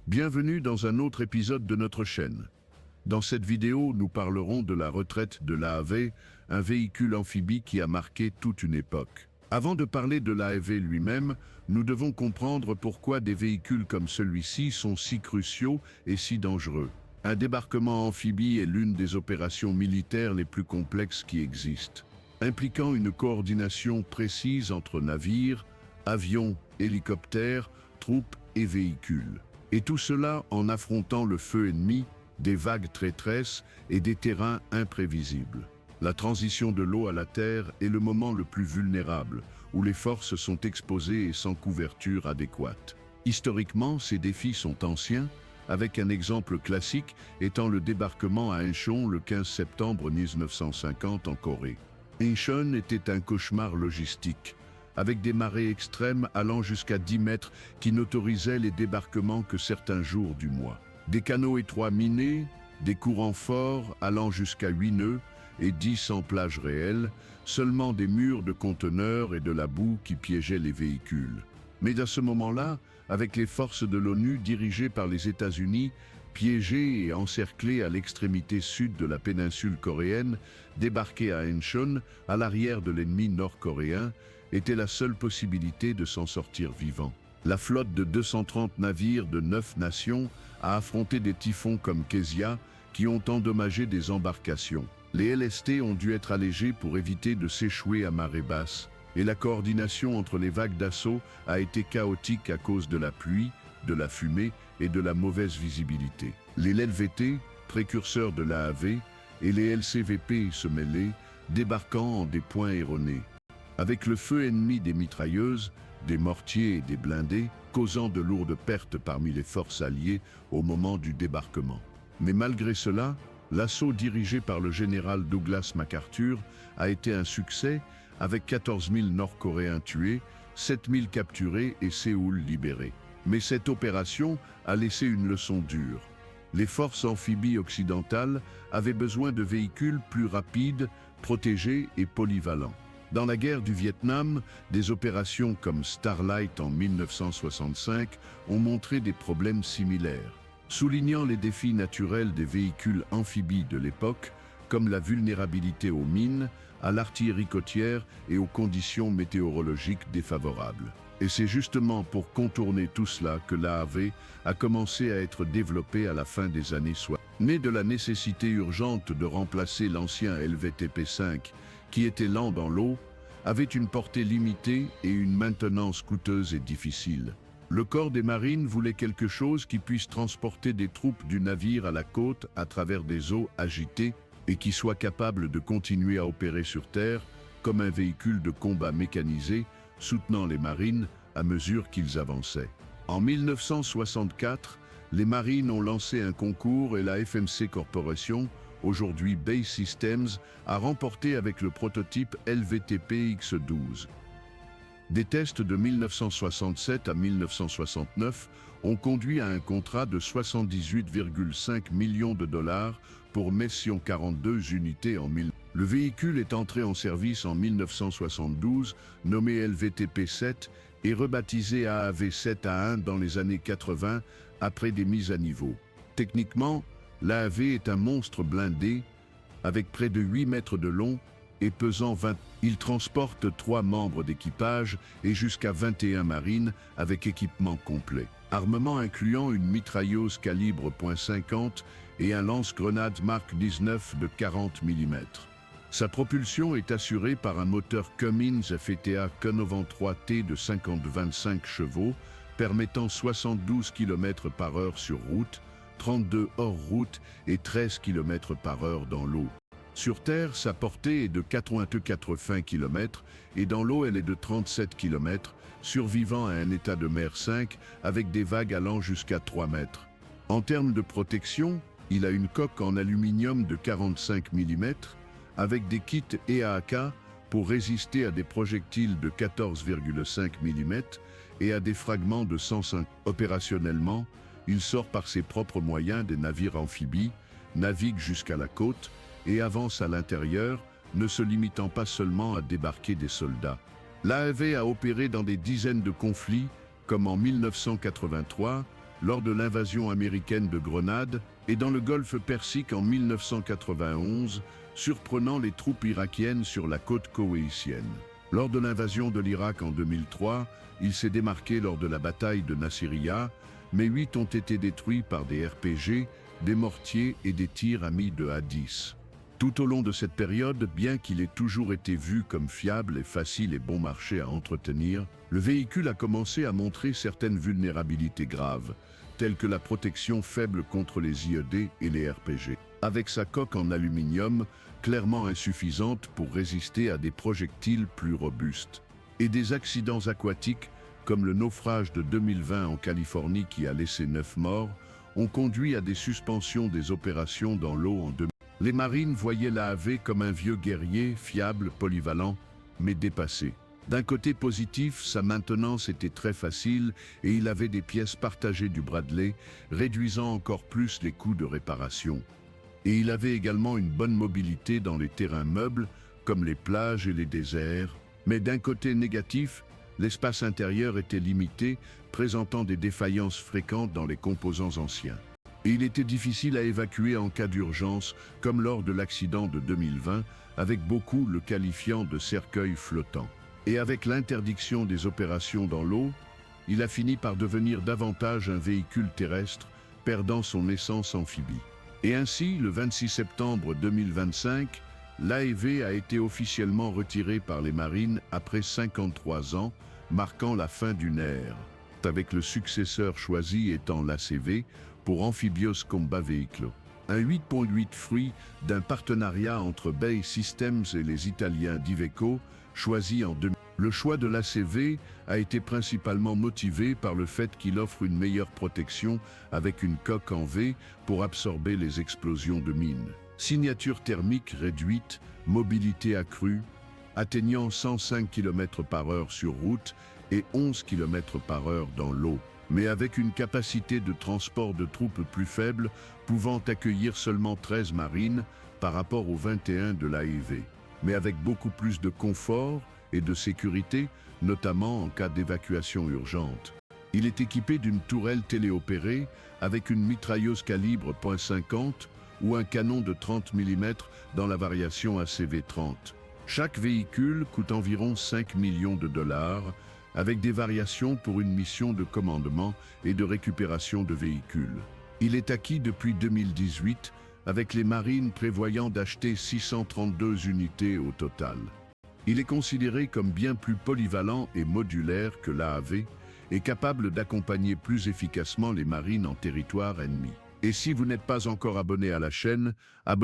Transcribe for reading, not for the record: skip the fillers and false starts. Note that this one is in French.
Bienvenue dans un autre épisode de notre chaîne. Dans cette vidéo, nous parlerons de la retraite de l'AAV, un véhicule amphibie qui a marqué toute une époque. Avant de parler de l'AAV lui-même, nous devons comprendre pourquoi des véhicules comme celui-ci sont si cruciaux et si dangereux. Un débarquement amphibie est l'une des opérations militaires les plus complexes qui existent, impliquant une coordination précise entre navires, avions, hélicoptères, troupes et véhicules. Et tout cela en affrontant le feu ennemi, des vagues traîtresses et des terrains imprévisibles. La transition de l'eau à la terre est le moment le plus vulnérable, où les forces sont exposées et sans couverture adéquate. Historiquement, ces défis sont anciens, avec un exemple classique étant le débarquement à Incheon le 15 septembre 1950 en Corée. Incheon était un cauchemar logistique, avec des marées extrêmes allant jusqu'à 10 mètres qui n'autorisaient les débarquements que certains jours du mois. Des canaux étroits minés, des courants forts allant jusqu'à 8 nœuds et 10 sans plage réelle, seulement des murs de conteneurs et de la boue qui piégeaient les véhicules. Mais à ce moment-là, avec les forces de l'ONU dirigées par les États-Unis, piégées et encerclées à l'extrémité sud de la péninsule coréenne, débarquer à Incheon, à l'arrière de l'ennemi nord-coréen, était la seule possibilité de s'en sortir vivant. La flotte de 230 navires de 9 nations a affronté des typhons comme Kezia qui ont endommagé des embarcations. Les LST ont dû être allégés pour éviter de s'échouer à marée basse, et la coordination entre les vagues d'assaut a été chaotique à cause de la pluie, de la fumée et de la mauvaise visibilité. Les LVT, précurseurs de l'AAV, et les LCVP se mêlaient, débarquant en des points erronés. Avec le feu ennemi des mitrailleuses, des mortiers et des blindés, causant de lourdes pertes parmi les forces alliées au moment du débarquement. Mais malgré cela, l'assaut dirigé par le général Douglas MacArthur a été un succès, avec 14 000 Nord-Coréens tués, 7 000 capturés et Séoul libéré. Mais cette opération a laissé une leçon dure. Les forces amphibies occidentales avaient besoin de véhicules plus rapides, protégés et polyvalents. Dans la guerre du Vietnam, des opérations comme Starlight en 1965 ont montré des problèmes similaires, soulignant les défis naturels des véhicules amphibies de l'époque, comme la vulnérabilité aux mines, à l'artillerie côtière et aux conditions météorologiques défavorables. Et c'est justement pour contourner tout cela que l'AAV a commencé à être développée à la fin des années 60. Né de la nécessité urgente de remplacer l'ancien LVTP-5, qui était lent dans l'eau, avait une portée limitée et une maintenance coûteuse et difficile. Le corps des marines voulait quelque chose qui puisse transporter des troupes du navire à la côte à travers des eaux agitées et qui soit capable de continuer à opérer sur terre comme un véhicule de combat mécanisé soutenant les marines à mesure qu'ils avançaient. En 1964, les marines ont lancé un concours et la FMC Corporation, aujourd'hui BAE Systems, a remporté avec le prototype LVTP X12. Des tests de 1967 à 1969 ont conduit à un contrat de 78,5 millions de dollars pour Mission 42 unités en 1000. Le véhicule est entré en service en 1972, nommé LVTP-7 et rebaptisé AAV-7A1 dans les années 80 après des mises à niveau. Techniquement, l'AAV est un monstre blindé avec près de 8 mètres de long et pesant 20. Il transporte 3 membres d'équipage et jusqu'à 21 marines avec équipement complet. Armement incluant une mitrailleuse calibre .50 et un lance-grenade Mark 19 de 40 mm. Sa propulsion est assurée par un moteur Cummins FETA K93T de 50-25 chevaux, permettant 72 km/h sur route, 32 hors route et 13 km/h dans l'eau. Sur terre, sa portée est de 84 km et dans l'eau, elle est de 37 km, survivant à un état de mer 5 avec des vagues allant jusqu'à 3 mètres. En termes de protection, il a une coque en aluminium de 45 mm avec des kits EAK pour résister à des projectiles de 14,5 mm et à des fragments de 105. Opérationnellement, il sort par ses propres moyens des navires amphibies, navigue jusqu'à la côte et avance à l'intérieur, ne se limitant pas seulement à débarquer des soldats. L'AAV a opéré dans des dizaines de conflits, comme en 1983, lors de l'invasion américaine de Grenade et dans le golfe Persique en 1991, surprenant les troupes irakiennes sur la côte koweïtienne. Lors de l'invasion de l'Irak en 2003, il s'est démarqué lors de la bataille de Nasiriyah, mais 8 ont été détruits par des RPG, des mortiers et des tirs amis de A-10. Tout au long de cette période, bien qu'il ait toujours été vu comme fiable et facile et bon marché à entretenir, le véhicule a commencé à montrer certaines vulnérabilités graves, telles que la protection faible contre les IED et les RPG. Avec sa coque en aluminium, clairement insuffisante pour résister à des projectiles plus robustes, et des accidents aquatiques, comme le naufrage de 2020 en Californie qui a laissé 9 morts, ont conduit à des suspensions des opérations dans l'eau en 2000. Les marines voyaient l'AAV comme un vieux guerrier, fiable, polyvalent, mais dépassé. D'un côté positif, sa maintenance était très facile et il avait des pièces partagées du Bradley, réduisant encore plus les coûts de réparation. Et il avait également une bonne mobilité dans les terrains meubles, comme les plages et les déserts. Mais d'un côté négatif, l'espace intérieur était limité, présentant des défaillances fréquentes dans les composants anciens. Et il était difficile à évacuer en cas d'urgence, comme lors de l'accident de 2020, avec beaucoup le qualifiant de cercueil flottant. Et avec l'interdiction des opérations dans l'eau, il a fini par devenir davantage un véhicule terrestre, perdant son essence amphibie. Et ainsi, le 26 septembre 2025, l'AEV a été officiellement retiré par les marines après 53 ans, marquant la fin d'une ère, avec le successeur choisi étant l'ACV pour Amphibious Combat Vehicle. Un 8.8 fruit d'un partenariat entre BAE Systems et les Italiens d'Iveco, choisi en 2000. Le choix de l'ACV a été principalement motivé par le fait qu'il offre une meilleure protection avec une coque en V pour absorber les explosions de mines. Signature thermique réduite, mobilité accrue, atteignant 105 km/h sur route et 11 km/h dans l'eau, mais avec une capacité de transport de troupes plus faible, pouvant accueillir seulement 13 marines par rapport aux 21 de l'AEV, mais avec beaucoup plus de confort et de sécurité, notamment en cas d'évacuation urgente. Il est équipé d'une tourelle téléopérée avec une mitrailleuse calibre .50 ou un canon de 30 mm dans la variation ACV-30. Chaque véhicule coûte environ 5 millions de dollars, avec des variations pour une mission de commandement et de récupération de véhicules. Il est acquis depuis 2018, avec les marines prévoyant d'acheter 632 unités au total. Il est considéré comme bien plus polyvalent et modulaire que l'AAV et capable d'accompagner plus efficacement les marines en territoire ennemi. Et si vous n'êtes pas encore abonné à la chaîne, abonnez-vous.